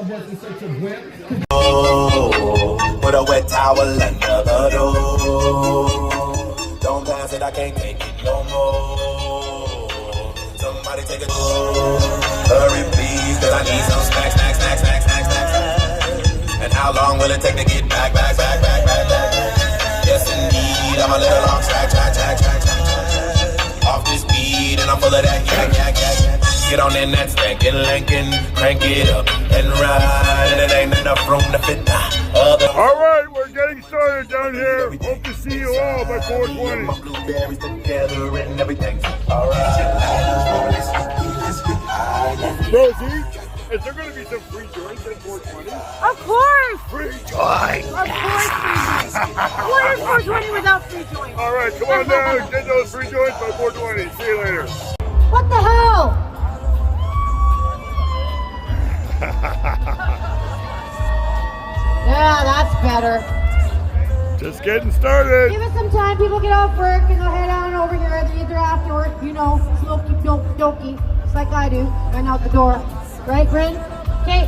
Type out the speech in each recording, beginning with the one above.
was in search of whip. Oh, put a wet towel under the door. Don't pass it, I can't take it no more. Somebody take a hurry please, cause I need some snacks. And how long will it take to get back? Yes indeed, I'm a little long track. Off this speed and I'm full of that yak. Get on in that stankin' Lincoln, crank it up and ride, and it ain't enough room to fit other. All right, we're getting started down here. Hope to see you all by 4:20. My blueberries together and everything's all right. Rosie, is there going to be some free joints at 4:20? Of course! Free joints! Of course free joints! What is 420 without free joints? All right, come on down, get those free joints by 4:20. See you later. What the hell? Yeah, that's better. Just getting started. Give us some time. People get off work and they'll head on over here. They either after work, you know, smoky dokey, just like I do, run out the door. Right, Bryn? Okay,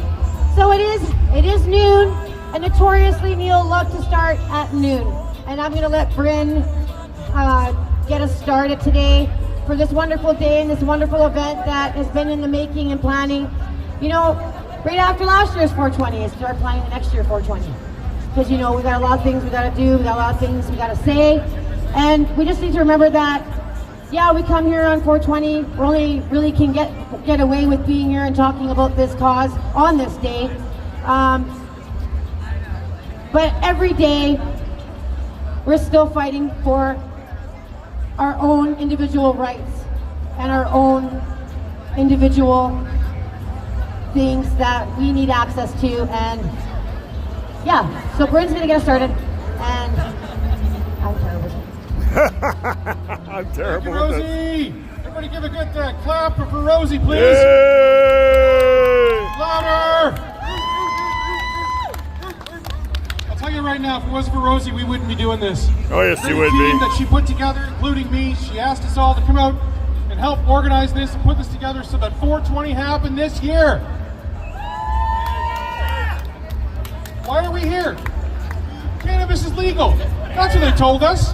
so it is noon, and notoriously Neil loved to start at noon. And I'm gonna let Bryn get us started today for this wonderful day and this wonderful event that has been in the making and planning. You know, right after last year's 420 is start planning the next year 420. Because, you know, we got a lot of things we got to do, we got a lot of things we got to say, and we just need to remember that, yeah, we come here on 420, we only really can get away with being here and talking about this cause on this day. But every day, we're still fighting for our own individual rights and our own individual things that we need access to. And yeah, so Bryn's gonna get us started, and I'm terrible. I'm terrible. Thank you, Rosie. Everybody give a good clap for Rosie, please. Yay! Louder! I'll tell you right now, if it wasn't for Rosie, we wouldn't be doing this. Oh yes, you would team be. that she put together, including me. She asked us all to come out and help organize this and put this together so that 420 happened this year. Why are we here? Cannabis is legal. That's what they told us.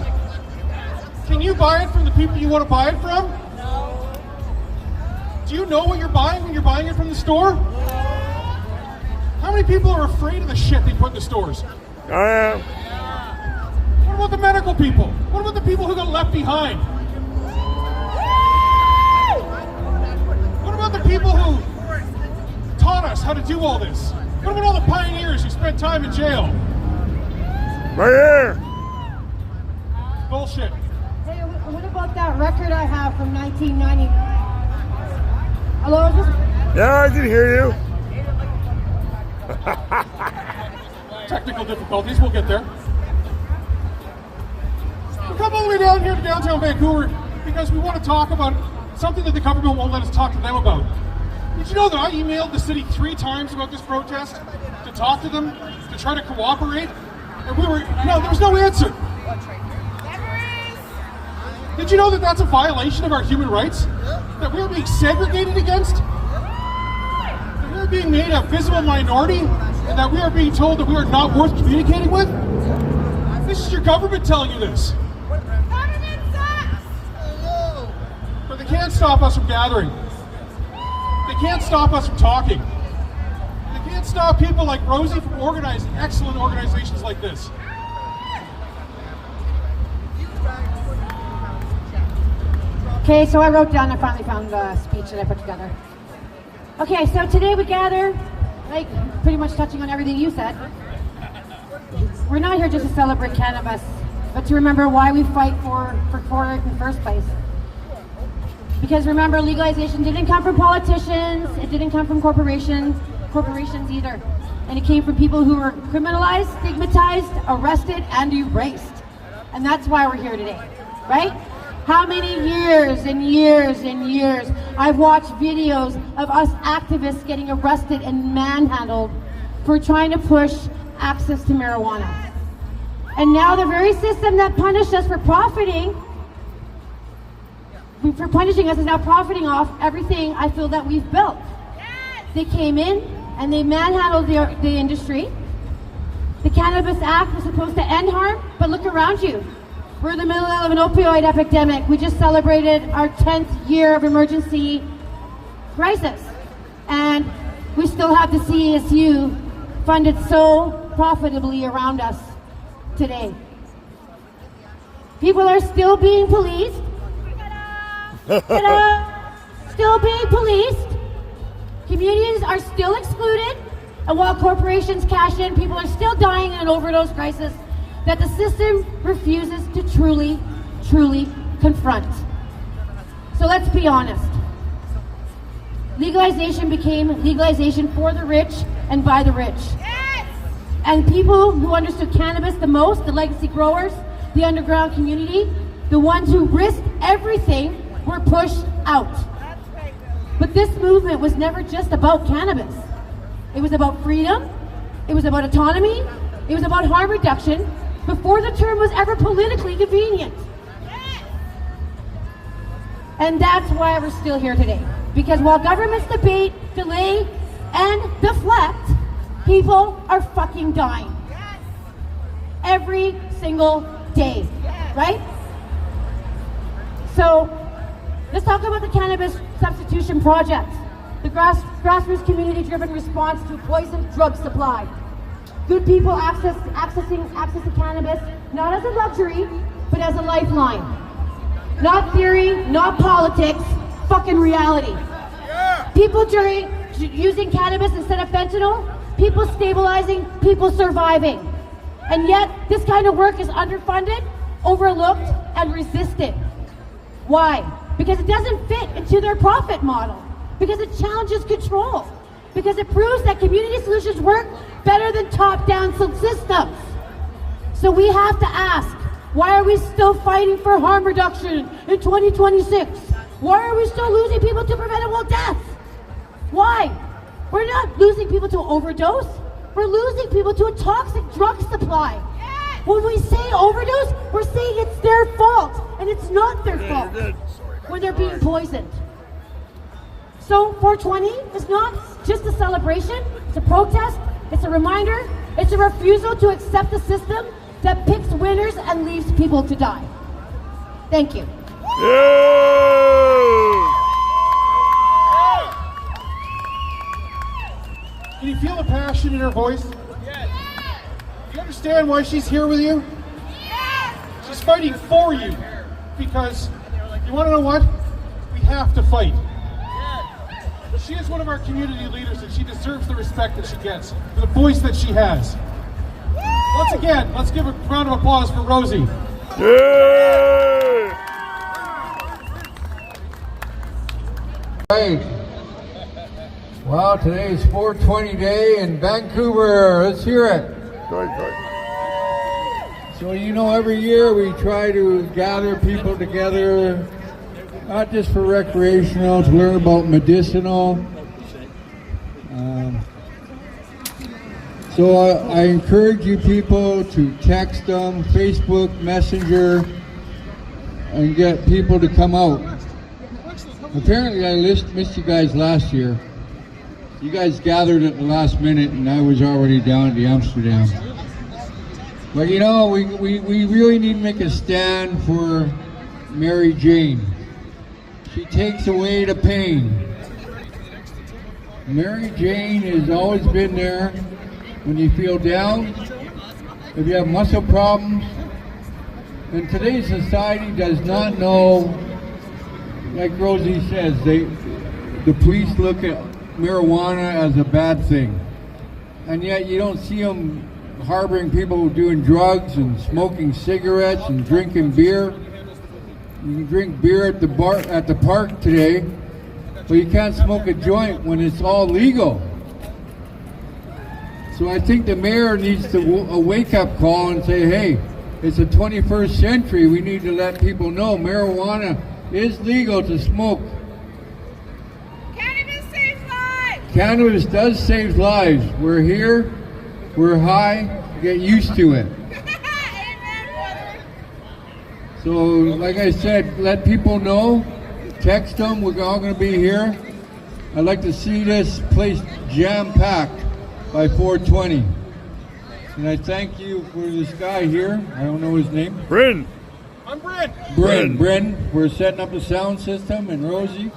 Can you buy it from the people you want to buy it from? No. Do you know what you're buying when you're buying it from the store? How many people are afraid of the shit they put in the stores? I am. What about the medical people? What about the people who got left behind? What about the people who taught us how to do all this? What about all the pioneers who spent time in jail? Right here. Bullshit. Hey, what about that record I have from 1990? Hello? Yeah, I can hear you. Technical difficulties, we'll get there. We come all the way down here to downtown Vancouver because we want to talk about something that the government won't let us talk to them about. Did you know that I emailed the city 3 times about this protest to talk to them, to try to cooperate? And there was no answer. Did you know that that's a violation of our human rights? That we're being segregated against? That we're being made a visible minority? And that we are being told that we are not worth communicating with? This is your government telling you this. Government sucks! But they can't stop us from gathering. They can't stop us from talking. They can't stop people like Rosie from organizing excellent organizations like this. Okay, so I wrote down, I finally found the speech that I put together. Okay, so today we gather, like pretty much touching on everything you said. We're not here just to celebrate cannabis, but to remember why we fight for it in the first place. Because remember, legalization didn't come from politicians, it didn't come from corporations either. And it came from people who were criminalized, stigmatized, arrested, and erased. And that's why we're here today, right? How many years and years and years I've watched videos of us activists getting arrested and manhandled for trying to push access to marijuana. And now the very system that punished us for punishing us is now profiting off everything I feel that we've built. They came in, and they manhandled the industry. The Cannabis Act was supposed to end harm, but look around you. We're in the middle of an opioid epidemic. We just celebrated our 10th year of emergency crisis, and we still have the CSU funded so profitably around us today. People are still being policed. Still being policed. Communities are still excluded. And while corporations cash in, people are still dying in an overdose crisis that the system refuses to truly, truly confront. So let's be honest. Legalization became legalization for the rich and by the rich. Yes! And people who understood cannabis the most, the legacy growers, the underground community, the ones who risked everything, were pushed out. But this movement was never just about cannabis. It was about freedom, it was about autonomy, it was about harm reduction, before the term was ever politically convenient. And that's why we're still here today. Because while governments debate, delay, and deflect, people are fucking dying. Every single day, right? So, let's talk about the Cannabis Substitution Project, the grassroots community-driven response to poison drug supply. Good people accessing cannabis, not as a luxury, but as a lifeline. Not theory, not politics, fucking reality. Yeah. People using cannabis instead of fentanyl, people stabilizing, people surviving. And yet, this kind of work is underfunded, overlooked, and resisted. Why? Because it doesn't fit into their profit model. Because it challenges control. Because it proves that community solutions work better than top-down systems. So we have to ask, why are we still fighting for harm reduction in 2026? Why are we still losing people to preventable death? Why? We're not losing people to overdose. We're losing people to a toxic drug supply. Yes. When we say overdose, we're saying it's their fault, and it's not their fault when they're being poisoned. So 420 is not just a celebration, it's a protest, it's a reminder, it's a refusal to accept a system that picks winners and leaves people to die. Thank you. Can you feel the passion in her voice? Yes. Do you understand why she's here with you? Yes. She's fighting for you because, you want to know what? We have to fight. She is one of our community leaders and she deserves the respect that she gets, for the voice that she has. Once again, let's give a round of applause for Rosie. Right. Well, today is 420 Day in Vancouver. Let's hear it. So, you know, every year we try to gather people together, not just for recreational, to learn about medicinal. So I encourage you people to text them, Facebook, Messenger, and get people to come out. Apparently I missed you guys last year. You guys gathered at the last minute and I was already down at Amsterdam. But you know, we really need to make a stand for Mary Jane. She takes away the pain. Mary Jane has always been there when you feel down, if you have muscle problems. And today's society does not know, like Rosie says, the police look at marijuana as a bad thing. And yet you don't see them harboring people doing drugs and smoking cigarettes and drinking beer. You can drink beer at the park today, but you can't smoke a joint when it's all legal. So I think the mayor needs to a wake-up call and say, hey, it's the 21st century. We need to let people know marijuana is legal to smoke. Cannabis saves lives! Cannabis does save lives. We're here, we're high, get used to it. Amen, brother. So, like I said, let people know, text them, we're all going to be here. I'd like to see this place jam-packed by 420. And I thank you for this guy here. I don't know his name. Bryn. I'm Bryn. Bryn. We're setting up the sound system, and Rosie.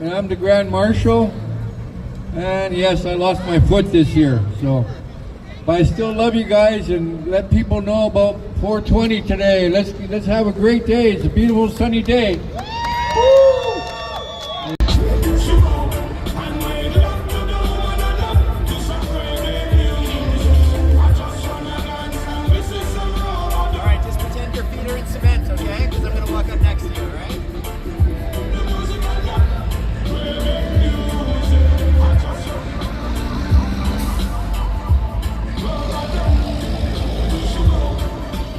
And I'm the Grand Marshal. And yes, I lost my foot this year. So, but I still love you guys, and let people know about 420 today. Let's have a great day. It's a beautiful sunny day. Alright, just pretend your feet are in cement, okay? Because I'm going to walk up next to you, alright?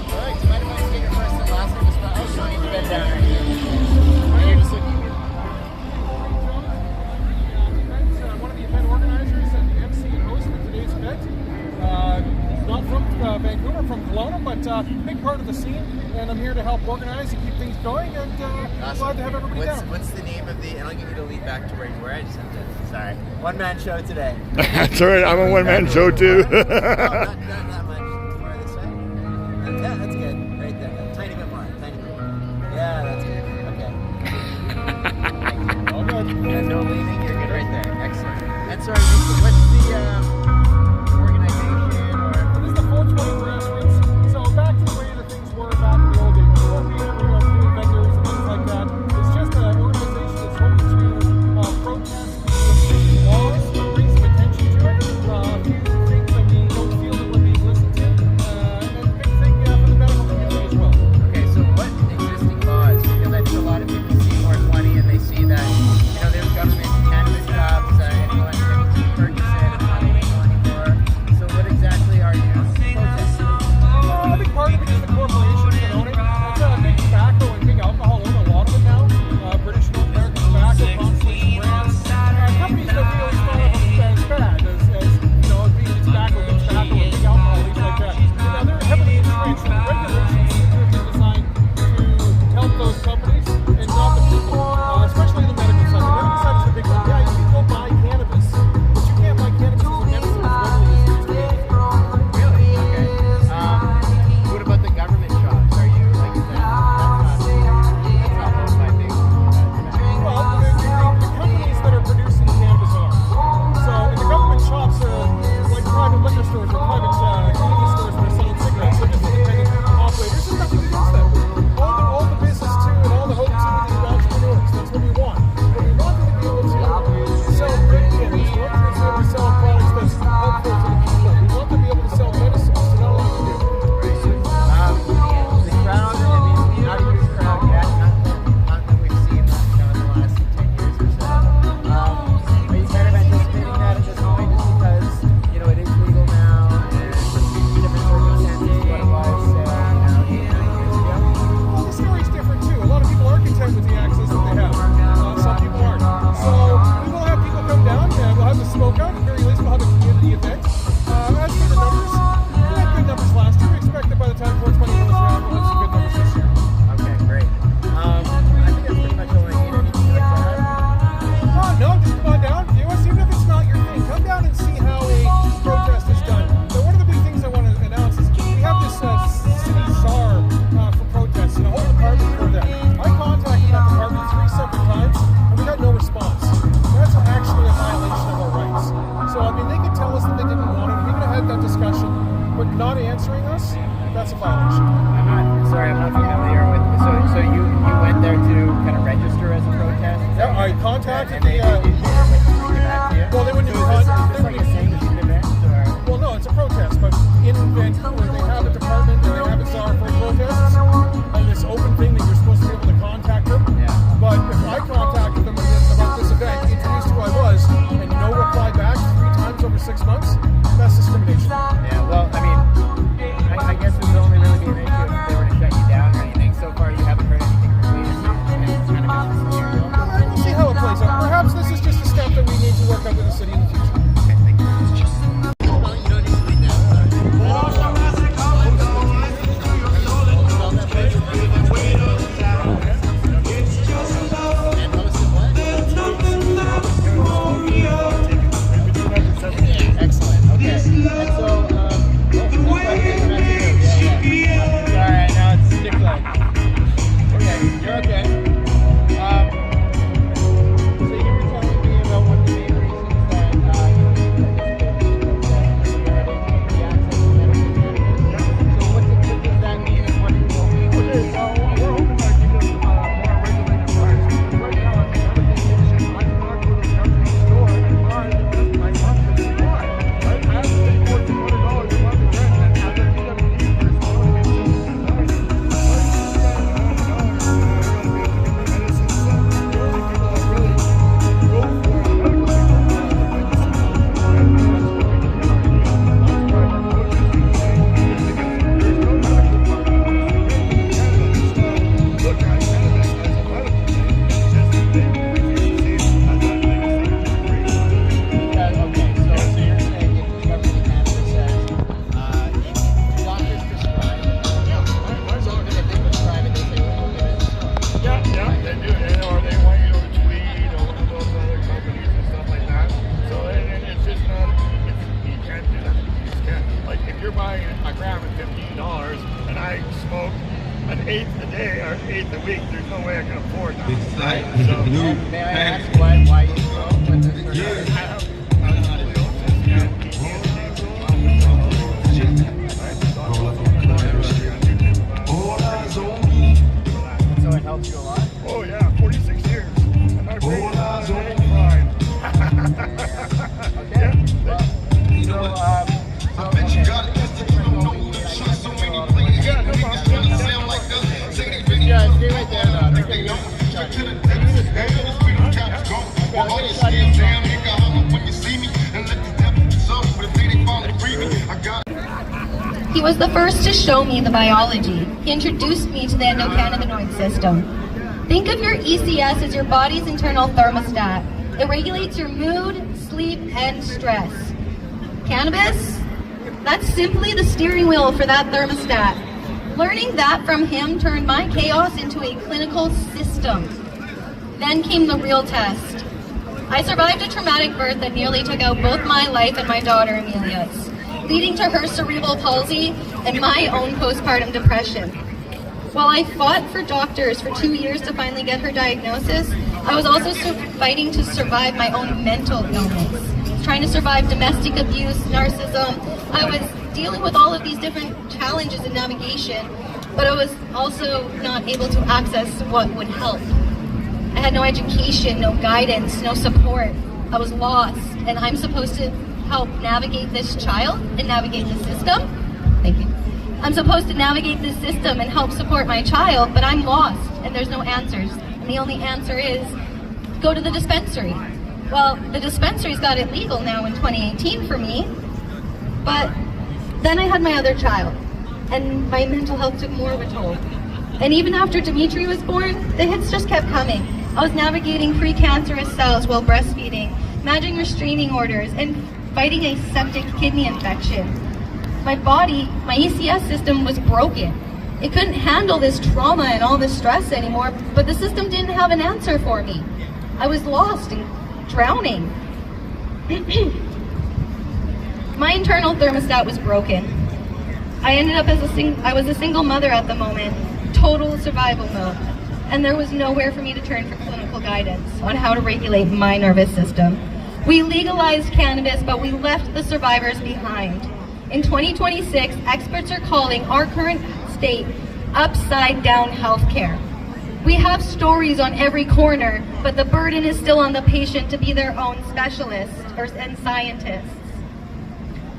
Alright, do you mind if I just get your first and last name as well? Oh, you don't need to bend down right here. You're just looking good. One of the event organizers and the MC and host for today's event. Not from Vancouver, from Kelowna, but big part of the scene. And I'm here to help organize and keep things going. And glad to have everybody down. What's the name of the, and I'll get you to lead back to where you were. I just have to, sorry. One-man show today. That's all right. I'm a one-man show too. No, not that much. More this way. Yeah, that's good. Right there. Tiny bit more. Tiny bit more. Yeah, that's good. Okay. All good. And no leaning. You're good right there. Excellent. And sorry, what's the organization or? This is the 420 grassroots. So back to the way that things were back in the old days. Before we were doing vendors and things like that. It's just an organization that's hoping to protest existing laws, bring some attention to it, things that we don't feel that we're being listened to, and a big thing for the medical community as well. Okay, so what existing laws? Because I think a lot of people see 420 and they see that, you know, there's government cannabis shops, anyone can purchase it and not illegal anymore. So what exactly are you protesting? A big part of it is the corporations that own it. It's big tobacco and big alcohol own a lot of it now. British North American Tobacco, Constellation Brands, companies that we always thought of as bad, as you know, being tobacco, big alcohol, things like that. Now they're heavily entrenched, and the regulations seem to have been designed to help those companies and not the people, especially the medical side. The medical side is the big one. Yeah, you can go buy cannabis, but you can't buy cannabis as a medicine as readily as you used to be able to. Really? Okay. What about the government shops? Are you like is that's not owned by big Well, the companies that are producing cannabis are. So, and the government shops are like private liquor stores or private convenience stores that are selling cigarettes. They're just independent operators. There's nothing against them. All the business too, and all the hopes to be the entrepreneurs. That's what we want. But we want them to be able to sell good cannabis. We want them to be able to sell products that's helpful to the people. We want them to be able to sell medicines to not only the people. The crowd, I mean, not a huge crowd yet, not that we've seen, you know, in the last 10 years or so. Are you kind of anticipating that at this point just because, you know, it is legal now and different circumstances to what it was, you know, 8 years ago? Well, the story's different too. A lot of people are content with the access that they have. Some people aren't. So we will have people come down and we'll have the smoke out. At the very least, we'll have a community event. As for the numbers, we had good numbers last year. We expect that by the time 420 rolls around, we'll have some good numbers this year. Okay, great. I think that's pretty much all I need. Anything you'd like to add? No, just come on down. You know, even if it's not your thing, come down and see how a protest is done. So one of the big things I want to announce is we have this city czar for protests and a whole department for that. I contacted that department 3 separate times and we got no response. That's actually a violation of our rights. So I mean, they could tell us that they didn't want it. We could have had that discussion, but not answering us, that's a violation. I'm not familiar with. So you went there to kind of register as a protest? Yeah, I contacted They the. bring it back to you? Well, they wouldn't So even is contact. this like a sanctioned event or? Well, no, it's a protest, but in Vancouver they have a department and they have a czar for protests, and this open thing that you're supposed to be able to contact them. Yeah. But if I contacted them about this event, introduced who I was, and no reply back 3 times over 6 months, that's discrimination. Yeah, well, I mean, I guess it would only really be an issue if they were to shut you down or anything. So far, you haven't heard anything from me. It's kind of business as usual. We'll see how it plays out. Perhaps this is gram at $15, and I smoke an eighth a day or an eighth a week. There's no way I can afford that. Right? So, May I ask why you smoke with the So it helps you a lot? Oh yeah, 46 years. And my brain is fried. Okay. Well, I bet you got it. Yeah, stay right there. He was the first to show me the biology. He introduced me to the endocannabinoid system. Think of your ECS as your body's internal thermostat. It regulates your mood, sleep, and stress. Cannabis? That's simply the steering wheel for that thermostat. Learning that from him turned my chaos into a clinical system. Then came the real test. I survived a traumatic birth that nearly took out both my life and my daughter Amelia's, leading to her cerebral palsy and my own postpartum depression. While I fought for doctors for 2 years to finally get her diagnosis, I was also fighting to survive my own mental illness, trying to survive domestic abuse, narcissism. I was dealing with all of these different challenges in navigation, but I was also not able to access what would help. I had no education, no guidance, no support. I was lost, and I'm supposed to help navigate this child and navigate the system. Thank you. I'm supposed to navigate this system and help support my child, but I'm lost, and there's no answers. And the only answer is go to the dispensary. Well, the dispensary's got it legal now in 2018 for me, but then I had my other child, and my mental health took more of a toll. And even after Dimitri was born, the hits just kept coming. I was navigating precancerous cells while breastfeeding, managing restraining orders, and fighting a septic kidney infection. My body, my ECS system was broken. It couldn't handle this trauma and all this stress anymore, but the system didn't have an answer for me. I was lost and drowning. My internal thermostat was broken. I ended up I was a single mother at the moment, total survival mode, and there was nowhere for me to turn for clinical guidance on how to regulate my nervous system. We legalized cannabis, but we left the survivors behind. In 2026, experts are calling our current state upside down healthcare. We have stories on every corner, but the burden is still on the patient to be their own specialist and scientists.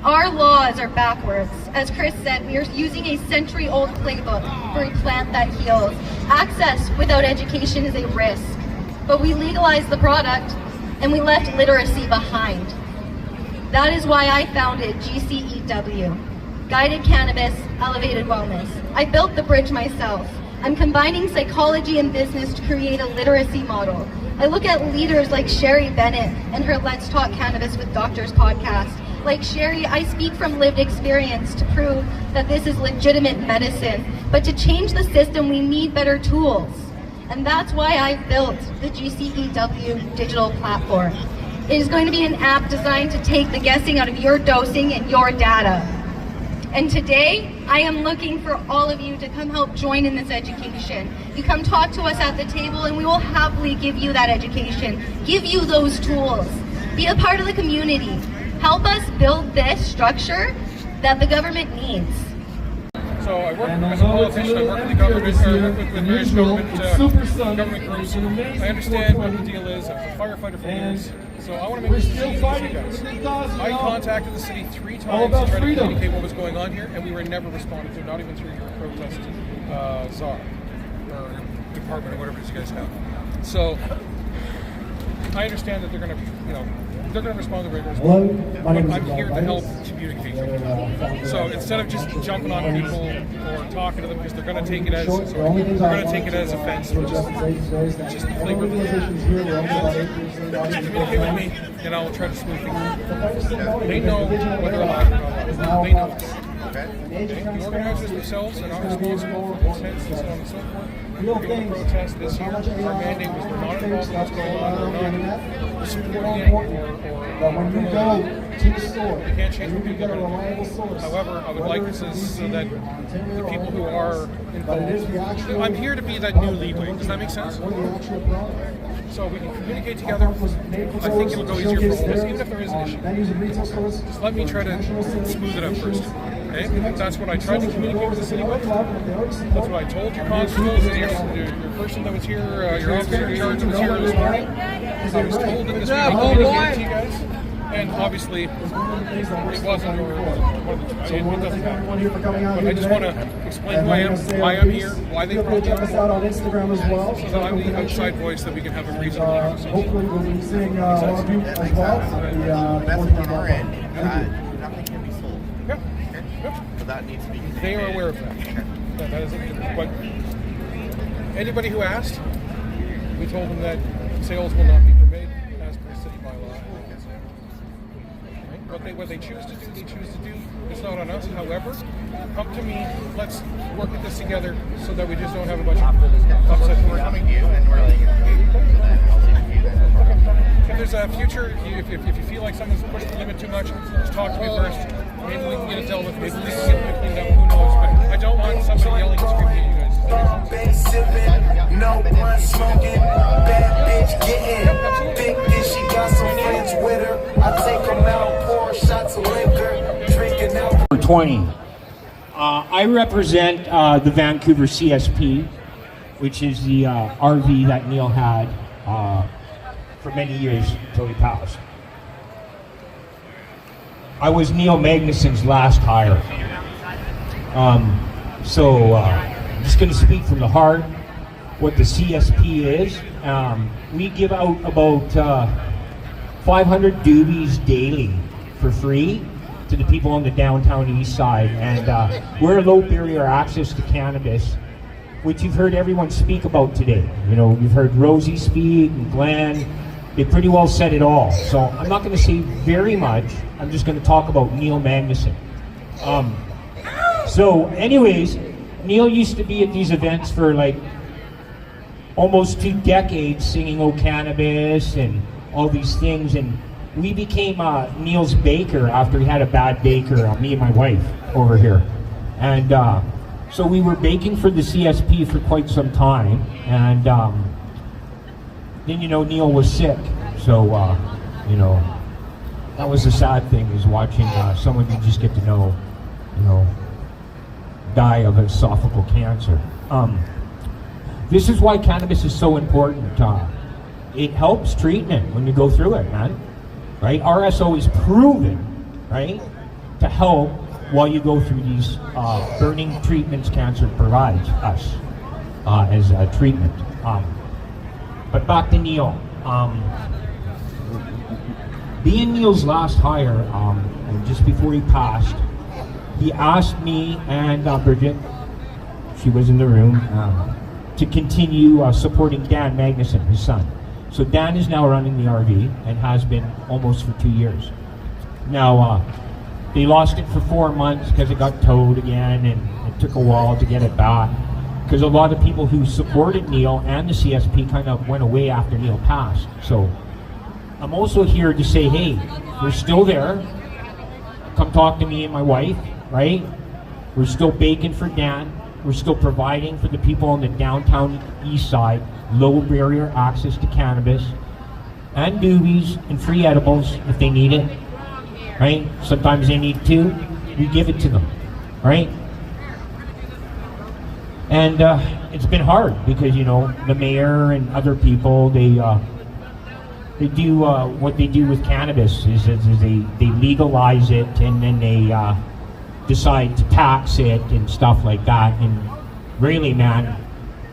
Our laws are backwards. As Chris said, we are using a century-old playbook for a plant that heals. Access without education is a risk, but we legalized the product and we left literacy behind. That is why I founded GCEW, Guided Cannabis, Elevated Wellness. I built the bridge myself. I'm combining psychology and business to create a literacy model. I look at leaders like Sherry Bennett and her Let's Talk Cannabis with Doctors podcast. Like Sherry, I speak from lived experience to prove that this is legitimate medicine. But to change the system, we need better tools. And that's why I built the GCEW digital platform. It is going to be an app designed to take the guessing out of your dosing and your data. And today, I am looking for all of you to come help join in this education. You come talk to us at the table and we will happily give you that education, give you those tools. Be a part of the community. Help us build this structure that the government needs. So I work as a politician, I work with the government, with various government groups. I understand what the deal is. I was a firefighter for years. So I want to make this easy for you guys. I contacted the city 3 times to try to communicate what was going on here, and we were never responded to, not even through your protest czar or department or whatever these guys have. So I understand that they're going to, they're going to respond to regular response. But I'm here to help communicate. So instead of just jumping on people or talking to them, because they're going to take it as offense, or just the flavor of the communicate with me, and I'll try to smooth things out. They know what they're allowed or not allowed. They know this. Okay. The organizers themselves are not responsible for consents and so on and so forth. We're going to protest this year. Our mandate was we're not involved in what's going on. We're not supporting it or when you go to the store, you can't change what you people get a do. reliable source. However, I would like this is so that the people who are but it is the involved, actual, I'm here to be that new leeway. Does that make sense? or the actual product. So we can communicate together. I think it'll go easier for all of us, even if there is an issue. Menus and retail stores. Just let me try to smooth it out first. Okay? That's what I tried to communicate with the city with. That's what I told your constables and your person that was here, your officer in charge that was here this morning. I was told that this would be communicated to you guys. And obviously, it wasn't or one of the two. It doesn't matter. But I just want to explain who I am, why I'm here, why they brought me. Check us out on Instagram as well. So that I'm the outside voice that we can have a reasonable conversation. Hopefully we'll be seeing a lot of you as well. Message on our end, nothing can be sold. Yep. Okay? So that needs to be. They are aware of that. That is it. But anybody who asked, we told them that sales will not be permitted as per city bylaw. What they choose to do, they choose to do. It's not on us. However, come to me. Let's work at this together so that we just don't have a bunch of upset. We're coming to you and we're like, I'll see if you then. If there's a future, if you feel like someone's pushed the limit too much, just talk to me first. Maybe we can get it dealt with. Maybe we can get it cleaned up. Who knows? But I don't want somebody yelling and screaming at you guys. Been sipping, no blunt smoking, bad bitch getting big and she got some friends with her. I take them out, pour shots of liquor, drinking out. 20. I represent the Vancouver CSP, which is the RV that Neil had for many years until he passed. I was Neil Magnuson's last hire. I'm just going to speak from the heart what the CSP is. We give out about 500 doobies daily for free to the people on the downtown east side, and we're low barrier access to cannabis, which you've heard everyone speak about today. You know, you've heard Rosie speak and Glenn. They pretty well said it all. So I'm not going to say very much. I'm just going to talk about Neil Magnuson. So anyways, Neil used to be at these events for like almost 2 decades singing "Oh Cannabis" and all these things, and we became Neil's baker after he had a bad baker, me and my wife over here. And so we were baking for the CSP for quite some time, and then, you know, Neil was sick. So, you know, that was the sad thing, is watching someone you just get to know, you know, die of esophageal cancer. This is why cannabis is so important. It helps treatment when you go through it, man. Right? RSO is proven, right, to help while you go through these burning treatments cancer provides us as a treatment. But back to Neil. Being Neil's last hire, just before he passed, he asked me and Bridget, she was in the room, to continue supporting Dan Magnuson, his son. So Dan is now running the RV and has been almost for 2 years. Now, they lost it for 4 months because it got towed again, and it took a while to get it back. Because a lot of people who supported Neil and the CSP kind of went away after Neil passed. So I'm also here to say, hey, we're still there. Come talk to me and my wife, right? We're still baking for Dan. We're still providing for the people on the downtown east side low barrier access to cannabis and doobies and free edibles if they need it, right? Sometimes they need 2, we give it to them, right? And it's been hard because, you know, the mayor and other people, they do what they do with cannabis is they legalize it, and then they decide to tax it and stuff like that. And really, man,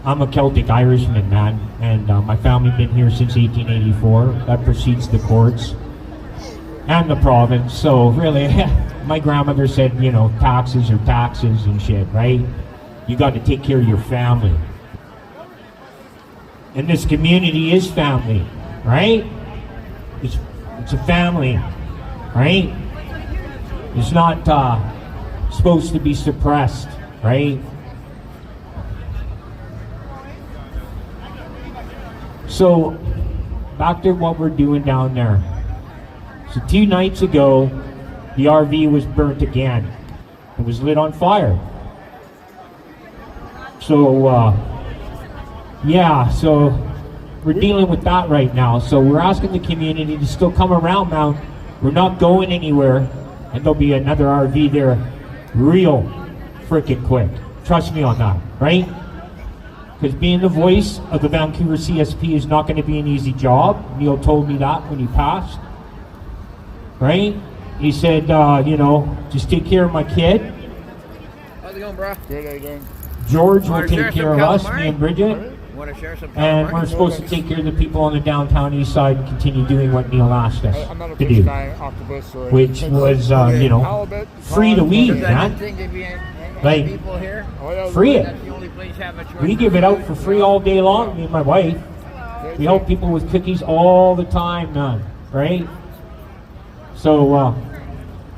I'm a Celtic Irishman, man, and my family been here since 1884. That precedes the courts and the province. So really, my grandmother said, you know, taxes are taxes and shit, right? You got to take care of your family. And this community is family, right? It's a family, right? It's not supposed to be suppressed, right? So, back to what we're doing down there. So 2 nights ago, the RV was burnt again. It was lit on fire. So, yeah, so we're dealing with that right now. So we're asking the community to still come around now. We're not going anywhere, and there'll be another RV there real freaking quick. Trust me on that, right? Because being the voice of the Vancouver CSP is not going to be an easy job. Neil told me that when he passed, right? He said, you know, just take care of my kid. How's it going, bro? Good, how you doing? George will take care of us, me and Bridget. Want to share some And we're supposed to take care of the people on the downtown east side and continue doing what Neil asked us to do. Which was, you know, free the weed, man. Like, free it. We give it out for free all day long, me and my wife. We help people with cookies all the time, man, right? So,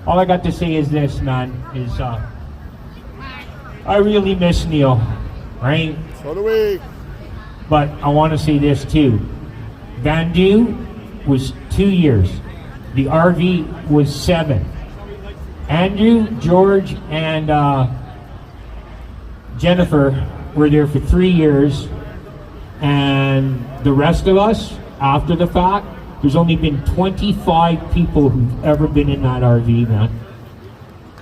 all I got to say is this, man, is I really miss Neil, right? So do we. But I want to say this too. Vandu was 2 years. The RV was 7. Andrew, George, and Jennifer were there for 3 years. And the rest of us, after the fact, there's only been 25 people who've ever been in that RV, man.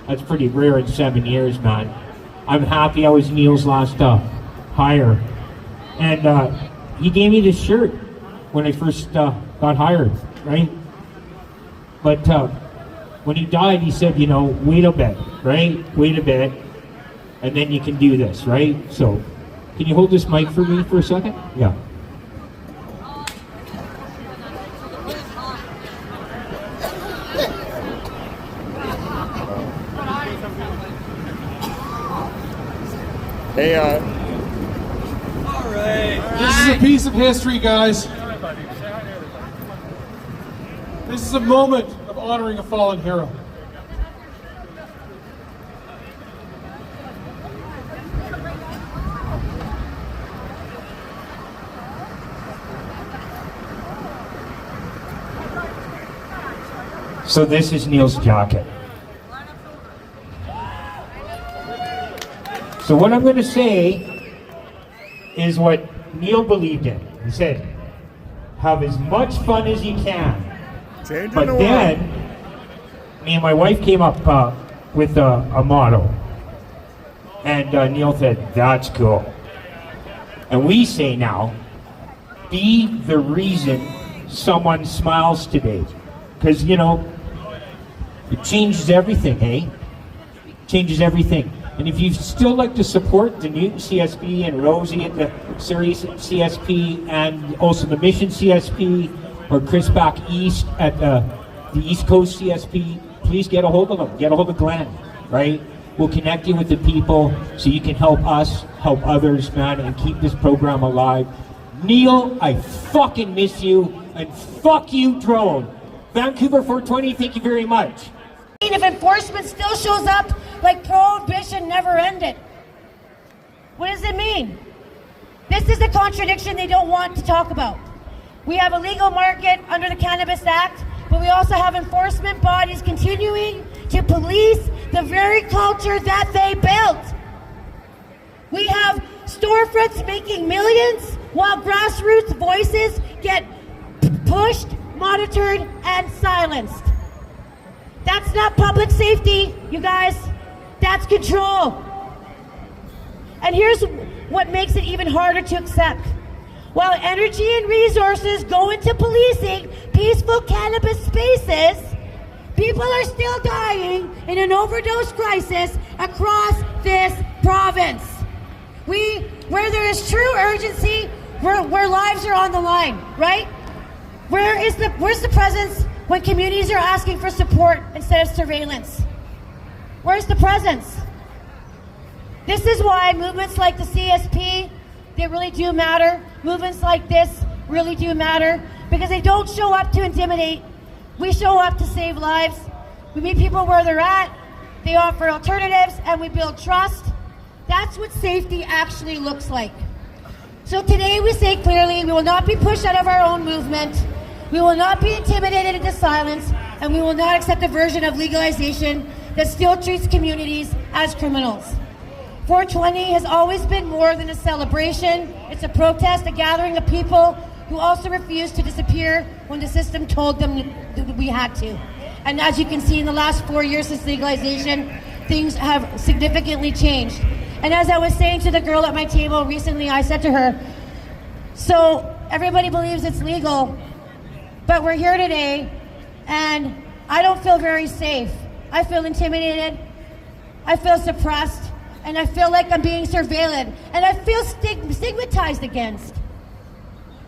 That's pretty rare in 7 years, man. I'm happy I was Neil's last hire. And he gave me this shirt when I first got hired, right? But when he died, he said, you know, wait a bit, right? Wait a bit, and then you can do this, right? So, can you hold this mic for me for a second? Yeah. Hey, This is a piece of history, guys. This is a moment of honoring a fallen hero. So this is Neil's jacket. So what I'm going to say is what Neil believed in. He said, have as much fun as you can. But then, me and my wife came up with a motto. And Neil said, that's cool. And we say now, be the reason someone smiles today. Because, you know, it changes everything, eh? Changes everything. And if you still like to support the Newton CSP and Rosie at the Surrey CSP and also the Mission CSP or Chris back east at the East Coast CSP, please get a hold of them. Get a hold of Glenn, right? We'll connect you with the people so you can help us, help others, man, and keep this program alive. Neil, I fucking miss you, and fuck you, drone. Vancouver 420, thank you very much. If enforcement still shows up like prohibition never ended, what does it mean? This is the contradiction they don't want to talk about. We have a legal market under the Cannabis Act, but we also have enforcement bodies continuing to police the very culture that they built. We have storefronts making millions while grassroots voices get pushed, monitored, and silenced. That's not public safety, you guys. That's control. And here's what makes it even harder to accept. While energy and resources go into policing peaceful cannabis spaces, people are still dying in an overdose crisis across this province. Where there is true urgency, where lives are on the line, right? Where's the presence when communities are asking for support instead of surveillance? Where's the presence? This is why movements like the CSP, they really do matter. Movements like this really do matter because they don't show up to intimidate. We show up to save lives. We meet people where they're at. They offer alternatives and we build trust. That's what safety actually looks like. So today we say clearly we will not be pushed out of our own movement. We will not be intimidated into silence. and we will not accept a version of legalization that still treats communities as criminals. 420 has always been more than a celebration. It's a protest, a gathering of people who also refused to disappear when the system told them that we had to. And as you can see, in the last 4 years since legalization, things have significantly changed. And as I was saying to the girl at my table recently, I said to her, so everybody believes it's legal, but we're here today and I don't feel very safe. I feel intimidated, I feel suppressed, and I feel like I'm being surveilled, and I feel stigmatized against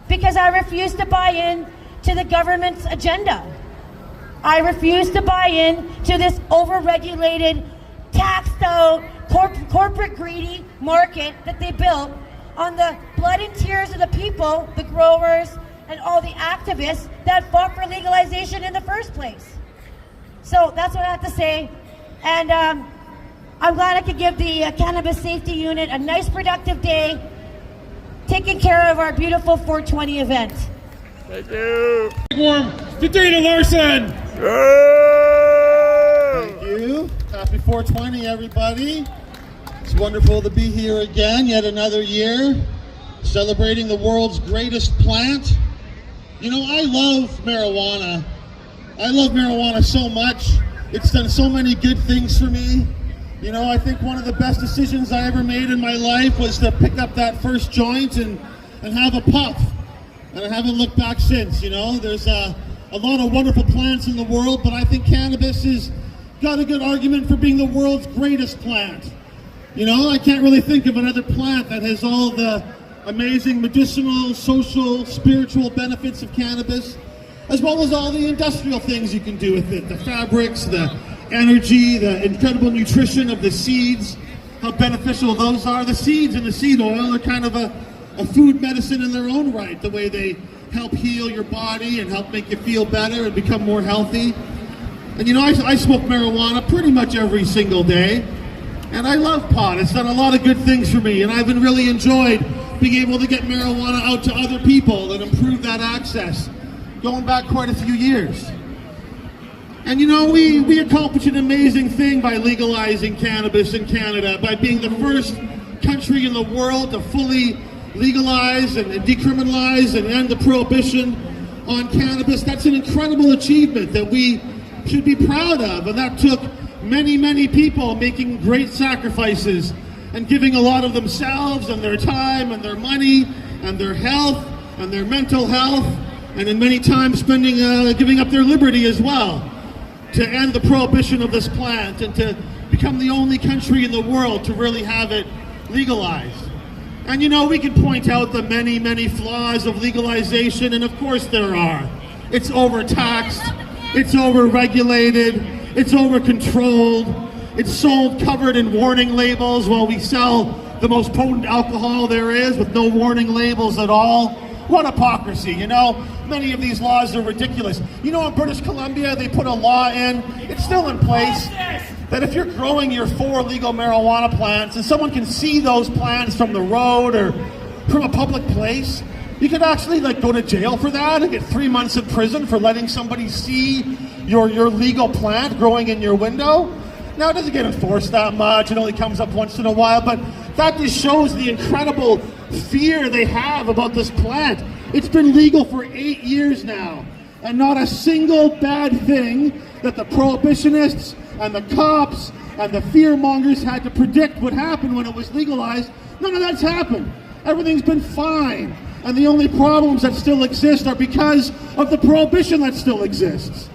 because I refuse to buy in to the government's agenda. I refuse to buy in to this overregulated, taxed out, corporate greedy market that they built on the blood and tears of the people, the growers, and all the activists that fought for legalization in the first place. So that's what I have to say. And I'm glad I could give the Cannabis Safety Unit a nice productive day, taking care of our beautiful 420 event. Thank you. Big warm to Dana Larson. Thank you. Happy 420, everybody. It's wonderful to be here again, yet another year, celebrating the world's greatest plant. You know, I love marijuana. I love marijuana so much. It's done so many good things for me. You know, I think one of the best decisions I ever made in my life was to pick up that first joint and have a puff. And I haven't looked back since, you know. There's a lot of wonderful plants in the world, but I think cannabis has got a good argument for being the world's greatest plant. You know, I can't really think of another plant that has all the amazing medicinal, social, spiritual benefits of cannabis, as well as all the industrial things you can do with it. The fabrics, the energy, the incredible nutrition of the seeds, how beneficial those are. The seeds and the seed oil are kind of a food medicine in their own right, the way they help heal your body and help make you feel better and become more healthy. And you know, I smoke marijuana pretty much every single day. And I love pot. It's done a lot of good things for me, and I've been really enjoyed being able to get marijuana out to other people and improve that access, going back quite a few years. And you know, we accomplished an amazing thing by legalizing cannabis in Canada, by being the first country in the world to fully legalize and decriminalize and end the prohibition on cannabis. That's an incredible achievement that we should be proud of, and that took many, many people making great sacrifices and giving a lot of themselves and their time and their money and their health and their mental health, and in many times giving up their liberty as well to end the prohibition of this plant and to become the only country in the world to really have it legalized. And you know, we can point out the many, many flaws of legalization, and of course there are. It's overtaxed, it's overregulated, it's over-controlled, it's sold covered in warning labels while we sell the most potent alcohol there is with no warning labels at all. What hypocrisy, you know? Many of these laws are ridiculous. You know, in British Columbia, they put a law in, it's still in place, that if you're growing your 4 legal marijuana plants and someone can see those plants from the road or from a public place, you could actually go to jail for that and get 3 months in prison for letting somebody see your legal plant growing in your window. Now, it doesn't get enforced that much. It only comes up once in a while, but that just shows the incredible fear they have about this plant. It's been legal for 8 years now, and not a single bad thing that the prohibitionists and the cops and the fear mongers had to predict would happen when it was legalized, none of that's happened. Everything's been fine. And the only problems that still exist are because of the prohibition that still exists.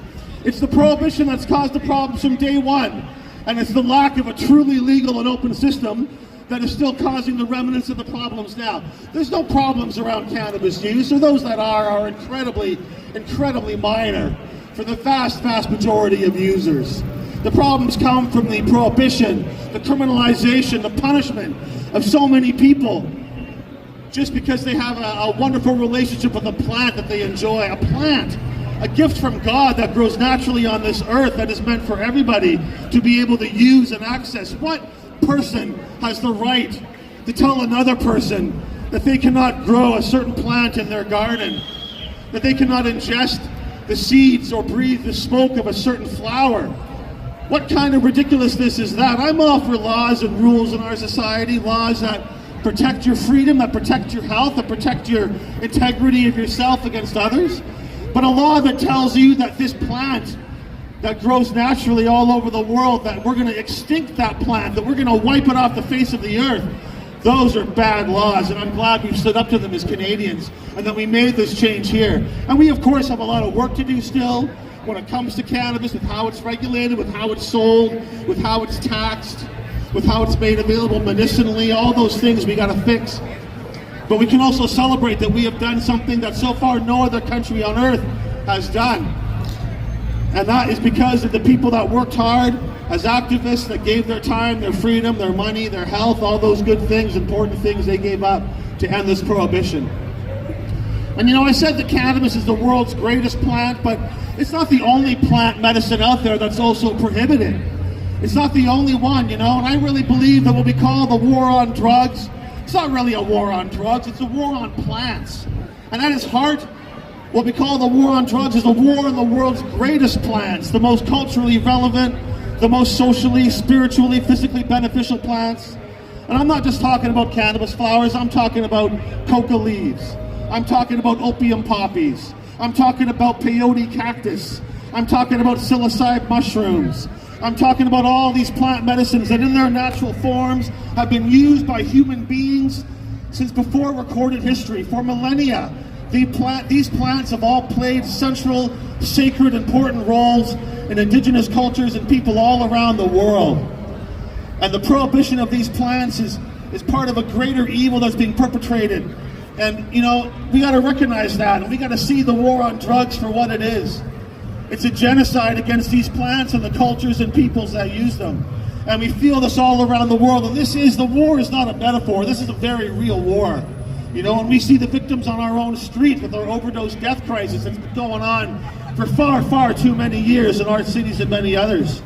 It's the prohibition that's caused the problems from day one. And it's the lack of a truly legal and open system that is still causing the remnants of the problems now. There's no problems around cannabis use, or those that are incredibly, incredibly minor for the vast, vast majority of users. The problems come from the prohibition, the criminalization, the punishment of so many people just because they have a wonderful relationship with a plant that they enjoy. A plant, a gift from God that grows naturally on this earth that is meant for everybody to be able to use and access. What person has the right to tell another person that they cannot grow a certain plant in their garden, that they cannot ingest the seeds or breathe the smoke of a certain flower. What kind of ridiculousness is that? I'm all for laws and rules in our society, laws that protect your freedom, that protect your health, that protect your integrity of yourself against others. But a law that tells you that this plant that grows naturally all over the world, that we're going to extinct that plant, that we're going to wipe it off the face of the earth, those are bad laws, and I'm glad we've stood up to them as Canadians and that we made this change here. And we, of course, have a lot of work to do still when it comes to cannabis, with how it's regulated, with how it's sold, with how it's taxed, with how it's made available medicinally. All those things we got to fix. But we can also celebrate that we have done something that so far no other country on earth has done. And that is because of the people that worked hard as activists, that gave their time, their freedom, their money, their health, all those good things, important things they gave up to end this prohibition. And you know, I said that cannabis is the world's greatest plant, but it's not the only plant medicine out there that's also prohibited. It's not the only one, you know, and I really believe that what we call the war on drugs, it's not really a war on drugs, it's a war on plants. And at its heart, what we call the war on drugs is a war on the world's greatest plants, the most culturally relevant, the most socially, spiritually, physically beneficial plants. And I'm not just talking about cannabis flowers, I'm talking about coca leaves. I'm talking about opium poppies. I'm talking about peyote cactus. I'm talking about psilocybe mushrooms. I'm talking about all these plant medicines that in their natural forms have been used by human beings since before recorded history, for millennia. These plants have all played central, sacred, important roles in indigenous cultures and people all around the world. And the prohibition of these plants is part of a greater evil that's being perpetrated. And, you know, we got to recognize that, and we got to see the war on drugs for what it is. It's a genocide against these plants and the cultures and peoples that use them. And we feel this all around the world. And the war is not a metaphor. This is a very real war. You know, and we see the victims on our own street with our overdose death crisis that's been going on for far, far too many years in our cities and many others.